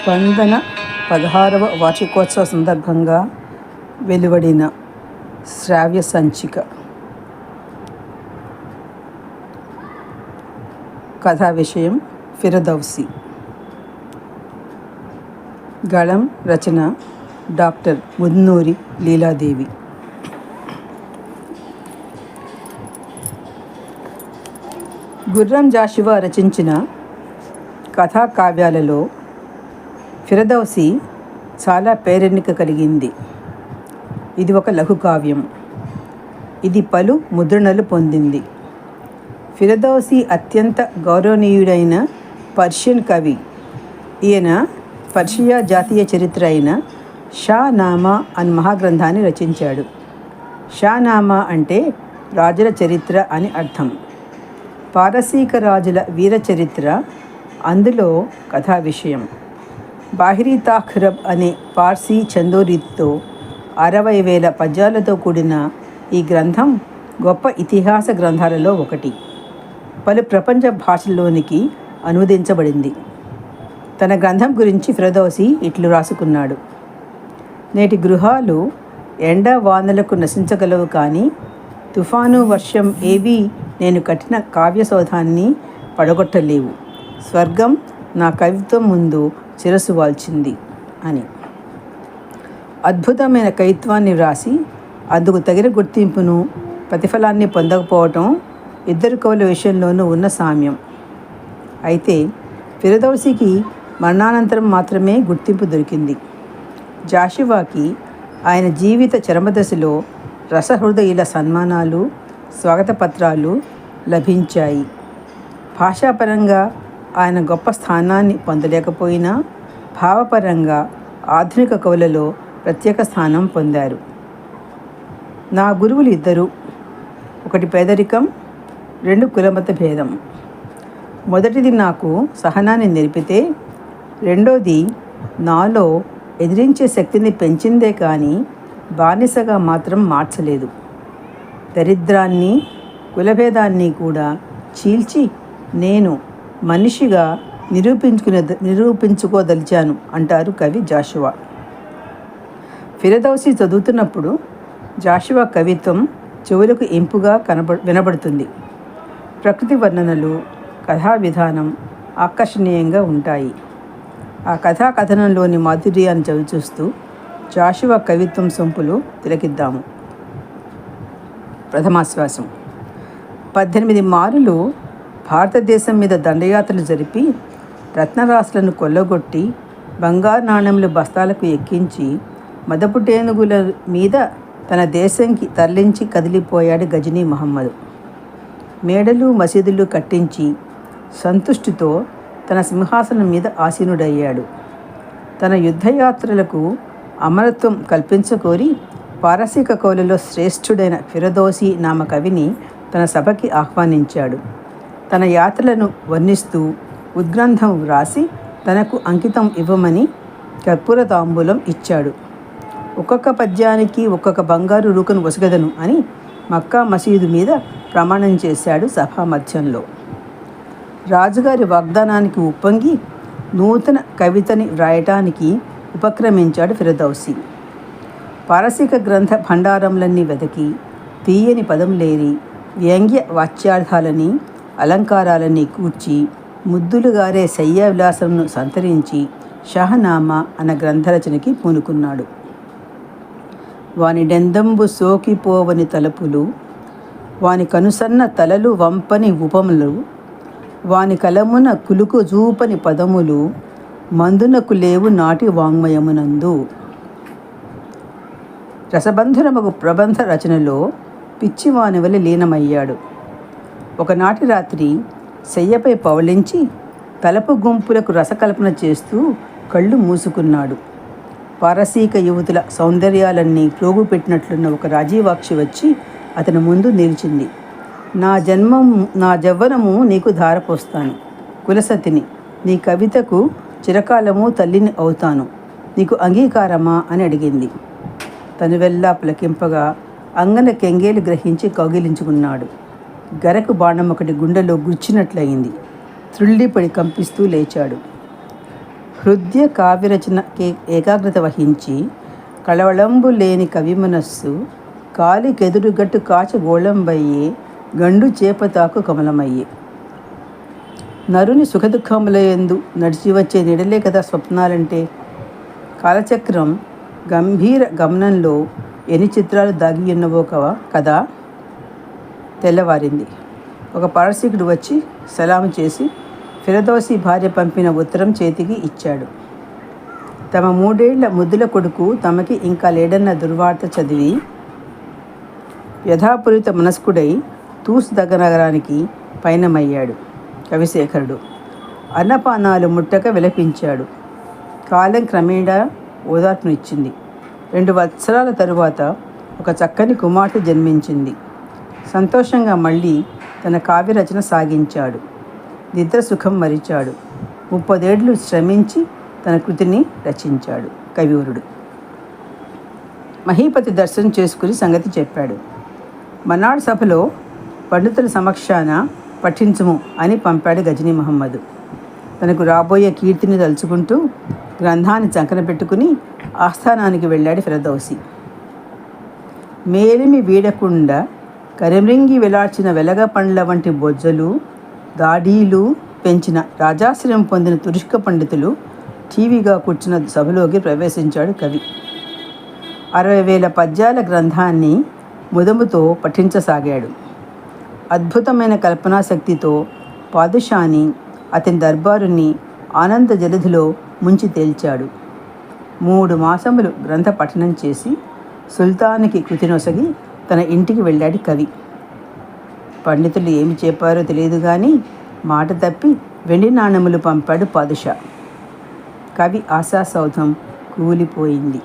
స్పందన 16వ వార్షికోత్సవ సందర్భంగా వెలువడిన శ్రావ్య సంచిక. కథా విషయం ఫిరదౌసి. గళం రచన డాక్టర్ మున్నూరి లీలాదేవి. గుర్రం జాషువా రచించిన కథా కావ్యాలలో ఫిరదౌసి చాలా పేరెన్నిక కలిగింది. ఇది ఒక లఘుకావ్యం. ఇది పలు ముద్రణలు పొందింది. ఫిరదౌసి అత్యంత గౌరవనీయుడైన పర్షియన్ కవి. ఈయన పర్షియా జాతీయ చరిత్ర అయిన షానామా అనే మహాగ్రంథాన్ని రచించాడు. షానామా అంటే రాజుల చరిత్ర అని అర్థం. పారసీక రాజుల వీర చరిత్ర అందులో కథా విషయం. బాహిరీ తాఖ్రబ్ అనే పార్సీ చందోరీతితో 60,000 పద్యాలతో కూడిన ఈ గ్రంథం గొప్ప ఇతిహాస గ్రంథాలలో ఒకటి. పలు ప్రపంచ భాషల్లోనికి అనువదించబడింది. తన గ్రంథం గురించి ఫిరదౌసి ఇట్లు రాసుకున్నాడు: నేటి గృహాలు ఎండ వానలకు నశించగలవు, కానీ తుఫాను వర్షం ఏవీ నేను కట్టిన కావ్యసౌధాన్ని పడగొట్టలేవు. స్వర్గం నా కవిత్వం ముందు శిరస్సు వాల్చింది అని. అద్భుతమైన కవిత్వాన్ని వ్రాసి అందుకు తగిన గుర్తింపును ప్రతిఫలాన్ని పొందకపోవటం ఇద్దరు కవుల విషయంలోనూ ఉన్న సామ్యం. అయితే ఫిరదౌసికి మరణానంతరం మాత్రమే గుర్తింపు దొరికింది. జాషువాకి ఆయన జీవిత చరమదశలో రసహృదయుల సన్మానాలు, స్వాగత పత్రాలు లభించాయి. భాషాపరంగా ఆయన గొప్ప స్థానాన్ని పొందలేకపోయినా భావపరంగా ఆధునిక కవులలో ప్రత్యేక స్థానం పొందారు. నా గురువులు ఇద్దరు. ఒకటి పేదరికం, 2 కులమత భేదం. మొదటిది నాకు సహనాన్ని నేర్పితే, రెండోది నాలో ఎదిరించే శక్తిని పెంచిందే కానీ బానిసగా మాత్రం మార్చలేదు. దరిద్రాన్ని, కులభేదాన్ని కూడా చీల్చి నేను మనిషిగా నిరూపించుకోదలిచాను అంటారు కవి జాషువా. ఫిరదౌసి చదువుతున్నప్పుడు జాషువా కవిత్వం చెవులకు ఇంపుగా వినబడుతుంది. ప్రకృతి వర్ణనలు, కథా విధానం ఆకర్షణీయంగా ఉంటాయి. ఆ కథా కథనంలోని మాధుర్యాన్ని చవిచూస్తూ జాషువా కవిత్వం సొంపులు తిలకిద్దాము. ప్రథమాశ్వాసం. 18 మారులు భారతదేశం మీద దండయాత్రలు జరిపి రత్నరాశులను కొల్లగొట్టి బంగారు నాణెములు బస్తాలకు ఎక్కించి మదపుటేనుగుల మీద తన దేశంకి తరలించి కదిలిపోయాడు గజనీ మహమ్మద్. మేడలు మసీదులు కట్టించి సంతుష్టితో తన సింహాసనం మీద ఆసీనుడయ్యాడు. తన యుద్ధయాత్రలకు అమరత్వం కల్పించకోరి పారసీక కవులలో శ్రేష్ఠుడైన ఫిరదౌసి నామ కవిని తన సభకి ఆహ్వానించాడు. తన యాత్రలను వర్ణిస్తూ ఉద్గ్రంథం వ్రాసి తనకు అంకితం ఇవ్వమని కర్పూర తాంబూలం ఇచ్చాడు. ఒక్కొక్క పద్యానికి ఒక్కొక్క బంగారు రూకను వసగదను అని మక్కా మసీదు మీద ప్రమాణం చేశాడు సభా మధ్యంలో. రాజుగారి వాగ్దానానికి ఉప్పొంగి నూతన కవితని వ్రాయటానికి ఉపక్రమించాడు ఫిరదౌసి. పారసీక గ్రంథ భండారంలన్నీ వెతికి తీయని పదం లేని వ్యంగ్య వాచ్యార్థాలని, అలంకారాలని కూర్చి ముద్దులుగారే శయ్యా విలాసంను సంతరించి షహనామా అన్న గ్రంథరచనకి పూనుకున్నాడు. వాని డెందంబు సోకిపోవని తలపులు, వాని కనుసన్న తలలు వంపని ఉపములు, వాని కలమున కులుకు జూపని పదములు, మందునకు లేవు నాటి వాంగ్మయమునందు. రసబంధురమగు ప్రబంధ రచనలో పిచ్చివాని వలె లీనమయ్యాడు. ఒకనాటి రాత్రి శయ్యపై పవళించి తలపు గుంపులకు రసకల్పన చేస్తూ కళ్ళు మూసుకున్నాడు. పారసీక యువతుల సౌందర్యాలన్నీ ప్రోగు పెట్టినట్లున్న ఒక రాజీవాక్షి వచ్చి అతని ముందు నిలిచింది. నా జవ్వనము నీకు ధారపోస్తాను, కులసతిని, నీ కవితకు చిరకాలము తల్లిని అవుతాను, నీకు అంగీకారమా అని అడిగింది. తను వెళ్ళా పులకింపగా అంగన కెంగేలు గ్రహించి కౌగిలించుకున్నాడు. గరకు బాణం ఒకటి గుండెలో గుచ్చినట్లయింది. త్రుళ్ళిపడి కంపిస్తూ లేచాడు. హృదయ కావ్యరచనకి ఏకాగ్రత వహించి కళవళంబు లేని కవి మనస్సు కాలికెదురుగట్టు కాచగోళంబయ్యే గండు చేపతాకు కమలమయ్యే. నరుని సుఖదుఖములయందు నడిచి వచ్చే నిడలే కదా స్వప్నాలంటే. కాలచక్రం గంభీర గమనంలో ఎన్ని చిత్రాలు దాగి ఉన్నవో కదా. తెల్లవారింది. ఒక పారసీకుడు వచ్చి సలాము చేసి ఫిరదౌసి భార్య పంపిన ఉత్తరం చేతికి ఇచ్చాడు. తమ 3 ఏళ్ల ముద్దుల కొడుకు తమకి ఇంకా లేడన్న దుర్వార్త చదివి వ్యధాపూరిత మనస్కుడై తూసు నగరానికి పయనమయ్యాడు కవిశేఖరుడు. అన్నపానాలు ముట్టక విలపించాడు. కాలం క్రమేణా ఓదార్పునిచ్చింది. 2 సంవత్సరాల తరువాత ఒక చక్కని కుమార్తె జన్మించింది. సంతోషంగా మళ్ళీ తన కావ్యరచన సాగించాడు. నిద్ర సుఖం మరిచాడు. 30 ఏళ్ళు శ్రమించి తన కృతిని రచించాడు కవివరుడు. మహీపతి దర్శనం చేసుకుని సంగతి చెప్పాడు. మనాడు సభలో పండితుల సమక్షాన పఠించుము అని పంపాడు గజనీ మహమ్మదు. తనకు రాబోయే కీర్తిని తలుచుకుంటూ గ్రంథాన్ని చంకన పెట్టుకుని ఆస్థానానికి వెళ్ళాడు ఫిరదౌసి. మేలిమి వీడకుండా కరిమ్రింగి వెలార్చిన వెలగ పండ్ల వంటి బొజ్జలు దాడీలు పెంచిన రాజాశ్రయం పొందిన తురుష్క పండితులు టీవీగా కూర్చున్న సభలోకి ప్రవేశించాడు కవి. 60,000 పద్యాల గ్రంథాన్ని ముదముతో పఠించసాగాడు. అద్భుతమైన కల్పనాశక్తితో పాదుషాని అతని దర్బారుని ఆనంద జలధిలో ముంచి తేల్చాడు. 3 మాసములు గ్రంథ పఠనం చేసి సుల్తానికి కృతినొసగి తన ఇంటికి వెళ్ళాడు కవి. పండితులు ఏమి చెప్పారో తెలియదు కానీ మాట తప్పి వెండి నాణెములు పంపాడు పాదుషా. కవి ఆశాసౌధం కూలిపోయింది.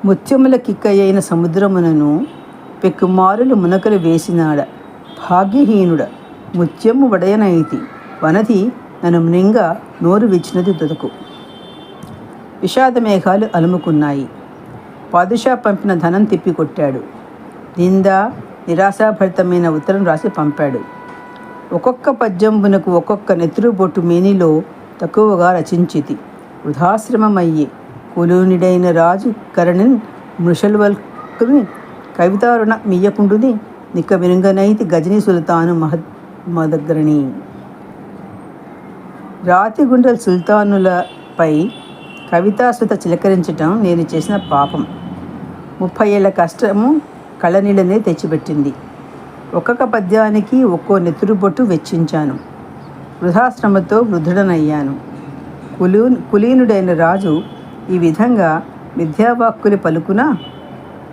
ముత్యముల కిక్కయైన సముద్రమునను పెక్కుమారులు మునకలు వేసినాడ భాగ్యహీనుడ ముత్యము వడయనైతి వనది నన్ను మృంగ నోరు విచ్చినది దుదకు. విషాద మేఘాలు అలుముకున్నాయి. పాదుషా పంపిన ధనం తిప్పికొట్టాడు. నిందా నిరాశాభరితమైన ఉత్తరం రాసి పంపాడు. ఒక్కొక్క పద్యంబునకు ఒక్కొక్క నెత్తురుబొట్టు మేనిలో తక్కువగా రచించితి. వృధాశ్రమమయ్యే కులూనిడైన రాజు కరణిన్ మృషల్వల్కుని కవితారుణ మియ్యకుండుని నిక్క విరుంగనైతి గజనీ సుల్తాను మహద్మదగ్రణి. రాతిగుండల సుల్తానులపై కవితాశ్రుత చిలకరించటం నేను చేసిన పాపం. 30 ఏళ్ల కష్టము కళ్ళనీళ్ళనే తెచ్చిపెట్టింది. ఒక్కొక్క పద్యానికి ఒక్కో నెత్తురుబొట్టు వెచ్చించాను. వృధాశ్రమతో వృద్ధుడనయ్యాను. కులీనుడైన రాజు ఈ విధంగా మిథ్యావాక్కులు పలుకునా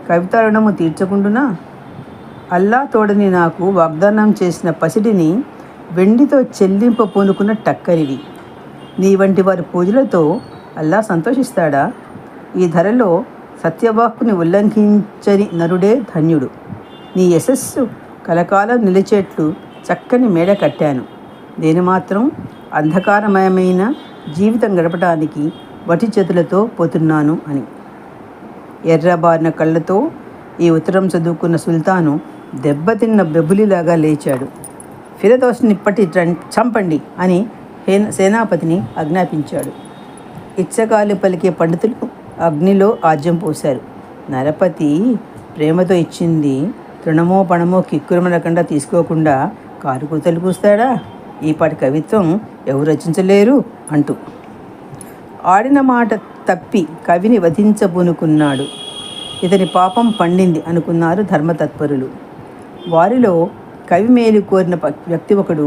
కవితారుణము తీర్చకుండునా. అల్లా తోడని నాకు వాగ్దానం చేసిన పసిడిని వెండితో చెల్లింప పూనుకున్న టక్కరివి. నీ వంటి వారి పూజలతో అల్లా సంతోషిస్తాడా? ఈ ధరలో సత్యవాక్కుని ఉల్లంఘించని నరుడే ధన్యుడు. నీ యశస్సు కలకాలం నిలిచేట్లు చక్కని మేడ కట్టాను. నేను మాత్రం అంధకారమయమైన జీవితం గడపడానికి వటి చేతులతో పోతున్నాను అని. ఎర్రబారిన కళ్ళతో ఈ ఉత్తరం చదువుకున్న సుల్తాను దెబ్బతిన్న బెబులిలాగా లేచాడు. ఫిరదౌసిని పట్టి చంపండి అని సేనాపతిని ఆజ్ఞాపించాడు. ఇచ్చకాలు పలికే పండితులు అగ్నిలో ఆజ్యం పోశారు. నరపతి ప్రేమతో ఇచ్చింది తృణమో పణమో కిక్కురమనకుండా తీసుకోకుండా కారుకూతలు కూస్తాడా? ఈపాటి కవిత్వం ఎవరు రచించలేరు అంటూ ఆడిన మాట తప్పి కవిని వధించబూనుకున్నాడు. ఇతని పాపం పండింది అనుకున్నారు ధర్మతత్పరులు. వారిలో కవి మేలు కోరిన వ్యక్తి ఒకడు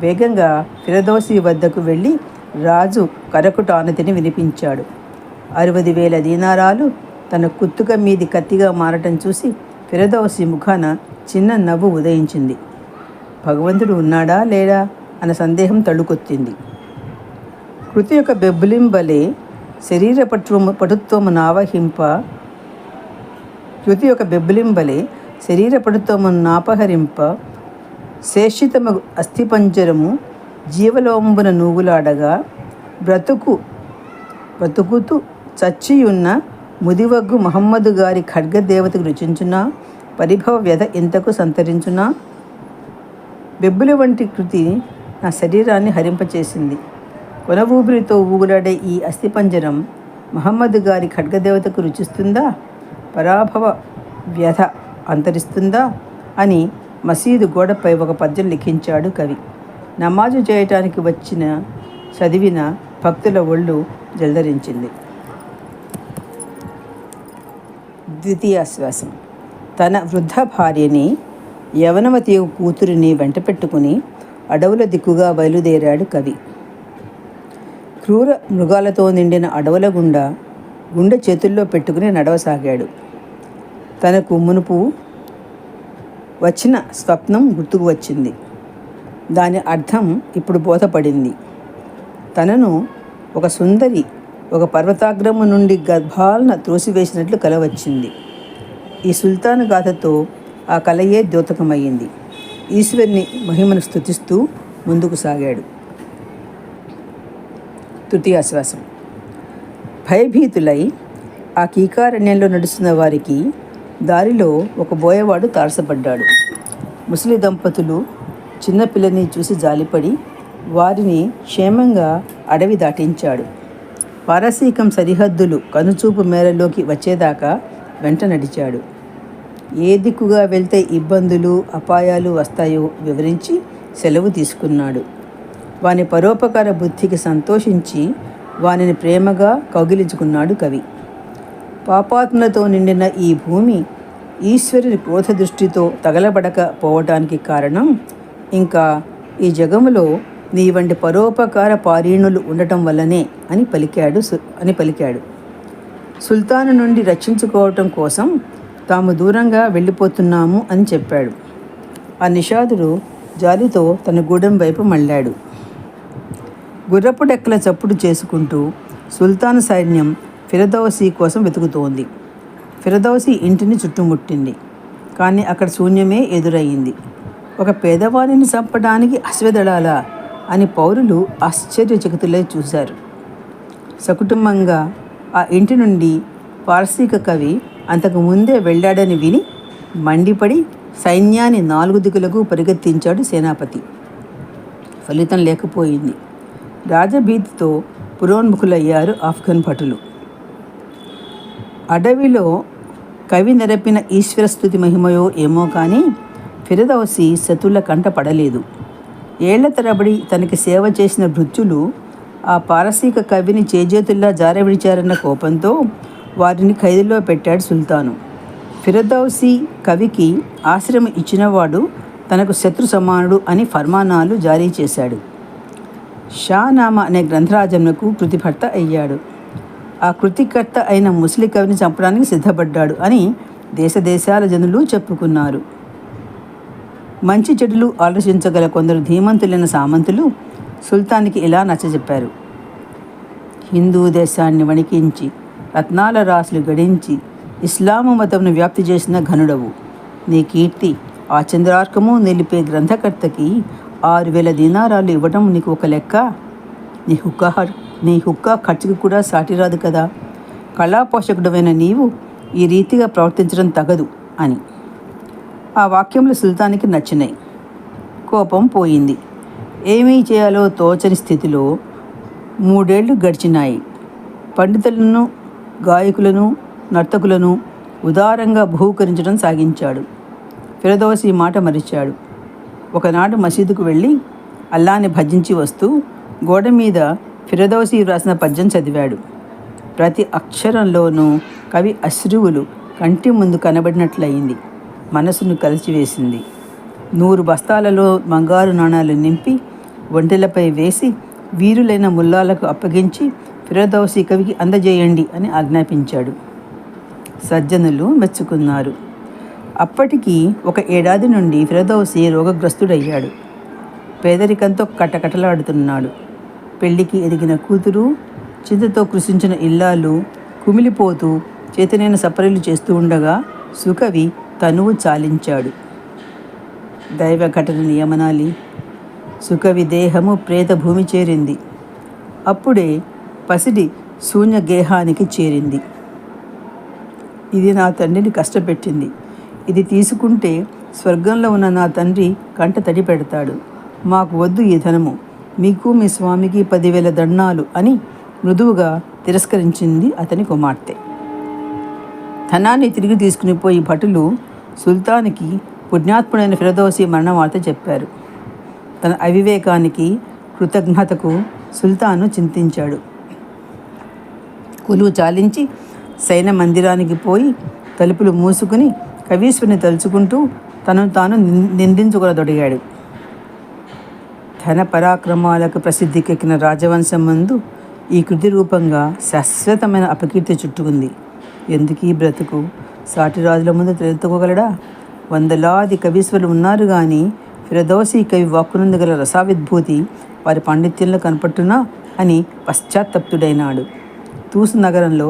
వేగంగా ఫిరదౌసి వద్దకు వెళ్ళి రాజు కరకుట ఆనతిని వినిపించాడు. 60,000 దీనారాలు తన కుత్తుక మీది కత్తిగా మారటం చూసి ఫిరదౌసి ముఖాన చిన్న నవ్వు ఉదయించింది. భగవంతుడు ఉన్నాడా లేడా అన్న సందేహం తడుకొత్తింది. కృతి యొక్క బెబ్బులింబలే శరీర పటుత్వము నావహింప కృతి యొక్క బెబ్బులింబలే శరీర పటుత్వము నాపహరింప శేషితము అస్థిపంజరము జీవలోంబున నూగులాడగా బ్రతుకుతూ చచ్చియున్న ముదివగ్గు మహమ్మదు గారి ఖడ్గదేవతకు రుచించునా పరిభవ వ్యధ ఇంతకు సంతరించునా. బెబ్బులి వంటి కృతి నా శరీరాన్ని హరింపచేసింది. కొన ఊపిరితో ఊగులాడే ఈ అస్థిపంజరం మహమ్మద్ గారి ఖడ్గదేవతకు రుచిస్తుందా, పరాభవ వ్యధ అంతరిస్తుందా అని మసీదు గోడపై ఒక పద్యం లిఖించాడు కవి. నమాజు చేయటానికి చదివిన భక్తుల ఒళ్ళు జల్దరించింది. ద్వితీయాశ్వాసం. తన వృద్ధ భార్యని, యవనవతి కూతురిని వెంట పెట్టుకుని అడవుల దిక్కుగా బయలుదేరాడు కవి. క్రూర మృగాలతో నిండిన అడవుల గుండా గుండె చేతుల్లో పెట్టుకుని నడవసాగాడు. తనకు మునుపు వచ్చిన స్వప్నం గుర్తుకు వచ్చింది. దాని అర్థం ఇప్పుడు బోధపడింది. తనను ఒక సుందరి ఒక పర్వతాగ్రము నుండి గర్భాలన త్రోసివేసినట్లు కల వచ్చింది. ఈ సుల్తాను గాథతో ఆ కలయే ద్యోతకమయ్యింది. ఈశ్వరుని మహిమను స్తుతిస్తూ ముందుకు సాగాడు. తృతీయాశ్వాసం. భయభీతులై ఆ కీకారణ్యంలో నడుస్తున్న వారికి దారిలో ఒక బోయవాడు తారసపడ్డాడు. ముసలి దంపతులు చిన్నపిల్లని చూసి జాలిపడి వారిని క్షేమంగా అడవి దాటించాడు. పారసీకం సరిహద్దులు కనుచూపు మేరలోకి వచ్చేదాకా వెంట నడిచాడు. ఏ దిక్కుగా వెళ్తే ఇబ్బందులు అపాయాలు వస్తాయో వివరించి సెలవు తీసుకున్నాడు. వాని పరోపకార బుద్ధికి సంతోషించి వానిని ప్రేమగా కౌగిలించుకున్నాడు కవి. పాపాత్మలతో నిండిన ఈ భూమి ఈశ్వరుని క్రోధ దృష్టితో తగలబడకపోవటానికి కారణం ఇంకా ఈ జగములో నీ వంటి పరోపకార పారీణులు ఉండటం వల్లనే అని పలికాడు. సుల్తాను నుండి రక్షించుకోవటం కోసం తాము దూరంగా వెళ్ళిపోతున్నాము అని చెప్పాడు. ఆ నిషాదుడు జాలితో తన గూడెం వైపు మళ్ళాడు. గుర్రపు డెక్కల చప్పుడు చేసుకుంటూ సుల్తాను సైన్యం ఫిరదౌసి కోసం వెతుకుతోంది. ఫిరదౌసి ఇంటిని చుట్టుముట్టింది. కానీ అక్కడ శూన్యమే ఎదురయ్యింది. ఒక పేదవాడిని చంపడానికి అశ్వదళాలా అని పౌరులు ఆశ్చర్యచకితులై చూశారు. సకుటుంబంగా ఆ ఇంటి నుండి పారసీక కవి అంతకు ముందే వెళ్ళాడని విని మండిపడి సైన్యాన్ని 4 దిక్కులకు పరిగెత్తించాడు సేనాపతి. ఫలితం లేకపోయింది. రాజభీతితో పురోన్ముఖులయ్యారు ఆఫ్ఘన్ భటులు. అడవిలో కవి నెరపిన ఈశ్వరస్తుతి మహిమయో ఏమో కానీ ఫిరదౌసి శత్రుల కంట పడలేదు. ఏళ్ల తరబడి తనకి సేవ చేసిన భృత్యులు ఆ పారసీక కవిని చేజేతుల్లా జారవిడిచారన్న కోపంతో వారిని ఖైదులో పెట్టాడు సుల్తాను. ఫిరదౌసి కవికి ఆశ్రమం ఇచ్చినవాడు తనకు శత్రు సమానుడు అని ఫర్మానాలు జారీ చేశాడు. షానామా అనే గ్రంథరాజమునకు కృతిభర్త అయ్యాడు. ఆ కృతికర్త అయిన ముస్లి కవిని చంపడానికి సిద్ధపడ్డాడు అని దేశదేశాల జనులు చెప్పుకున్నారు. మంచి చెడులు ఆలోచించగల కొందరు ధీమంతులైన సామంతులు సుల్తానికి ఇలా నచ్చజెప్పారు. హిందూ దేశాన్ని వణికించి రత్నాల రాసులు గడించి ఇస్లాము మతంను వ్యాప్తి చేసిన ఘనుడవు. నీ కీర్తి ఆ చంద్రార్కము నిలిపే గ్రంథకర్తకి 6,000 దీనారాలు ఇవ్వటం నీకు ఒక లెక్క. నీ హుక్కా ఖర్చుకు కూడా సాటిరాదు కదా. కళాపోషకుడమైన నీవు ఈ రీతిగా ప్రవర్తించడం తగదు అని. ఆ వాక్యములు సుల్తానికి నచ్చినాయి. కోపం పోయింది. ఏమీ చేయాలో తోచని స్థితిలో 3 ఏళ్ళు గడిచినాయి. పండితులను, గాయకులను, నర్తకులను ఉదారంగా బహూకరించడం సాగించాడు. ఫిరదౌసి మాట మరిచాడు. ఒకనాడు మసీదుకు వెళ్ళి అల్లాని భజించి వస్తూ గోడ మీద ఫిరదౌసి వ్రాసిన పద్యం చదివాడు. ప్రతి అక్షరంలోనూ కవి అశ్రువులు కంటి ముందు కనబడినట్లయింది. మనసును కలిచివేసింది. 100 బస్తాలలో బంగారు నాణాలు నింపి ఒంటెలపై వేసి వీరులైన ముల్లాలకు అప్పగించి ఫిరదౌసి కవికి అందజేయండి అని ఆజ్ఞాపించాడు. సజ్జనులు మెచ్చుకున్నారు. అప్పటికి 1 ఏడాది నుండి ఫిరదౌసి రోగగ్రస్తుడయ్యాడు. పేదరికంతో కటకటలాడుతున్నాడు. పెళ్లికి ఎదిగిన కూతురు, చింతతో కృషించిన ఇల్లాలు కుమిలిపోతూ చేతనైన సపరీలు చేస్తూ ఉండగా సుకవి తనువు చాలించాడు. దైవ ఘటన నియమనాలి. సుకవి దేహము ప్రేత భూమి చేరింది. అప్పుడే పసిడి శూన్య గేహానికి చేరింది. ఇది నా తండ్రిని కష్టపెట్టింది. ఇది తీసుకుంటే స్వర్గంలో ఉన్న నా తండ్రి కంట తడి పెడతాడు. మాకు వద్దు ఈ ధనము. మీకు మీ స్వామికి 10,000 దండాలు అని మృదువుగా తిరస్కరించింది అతని కుమార్తె. ధనాన్ని తిరిగి తీసుకుని పోయి భటులు సుల్తాన్కి పుణ్యాత్ముడైన ఫిరదౌసి మరణ వార్త చెప్పారు. తన అవివేకానికి, కృతజ్ఞతకు సుల్తాను చింతించాడు. కొలువు చాలించి సైన మందిరానికి పోయి తలుపులు మూసుకుని కవీశ్వరుని తలుచుకుంటూ తనను తాను నిందించుకొనదొడిగాడు. ధన పరాక్రమాలకు ప్రసిద్ధికెక్కిన రాజవంశం ముందు ఈ కృతి రూపంగా శాశ్వతమైన అపకీర్తి చుట్టుకుంది. ఎందుకీ బ్రతుకు? సాటి రాజుల ముందు తలెత్తుకోగలడా? వందలాది కవీశ్వరులు ఉన్నారు కానీ ఫిరదౌసి కవి వాక్కునందు గల రసావిద్భూతి వారి పాండిత్యంలో కనపట్టునా అని పశ్చాత్తప్తుడైనాడు. తూసు నగరంలో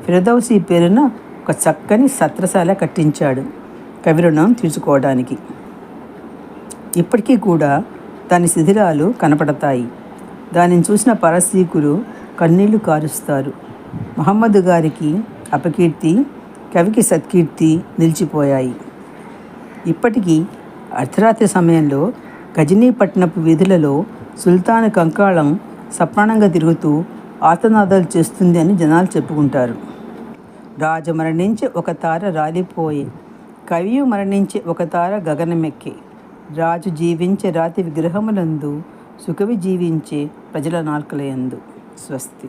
ఫిరదౌసి పేరున ఒక చక్కని సత్రశాల కట్టించాడు కవి రుణం తీర్చుకోవడానికి. ఇప్పటికీ కూడా దాని శిథిలాలు కనపడతాయి. దానిని చూసిన పారసీకులు కన్నీళ్లు కారుస్తారు. మహమ్మద్ గారికి అపకీర్తి, కవికి సత్కీర్తి నిలిచిపోయాయి. ఇప్పటికీ అర్ధరాత్రి సమయంలో గజనీ పట్టణపు వీధులలో సుల్తాన్ కంకాళం సప్రాణంగా తిరుగుతూ ఆర్తనాదాలు చేస్తుంది అని జనాలు చెప్పుకుంటారు. రాజు మరణించి ఒక తార రాలిపోయే, కవియు మరణించి ఒక తార గగనమెక్కే. రాజు జీవించే రాతి విగ్రహములందు, సుకవి జీవించే ప్రజల నాల్కలయందు. స్వస్తి.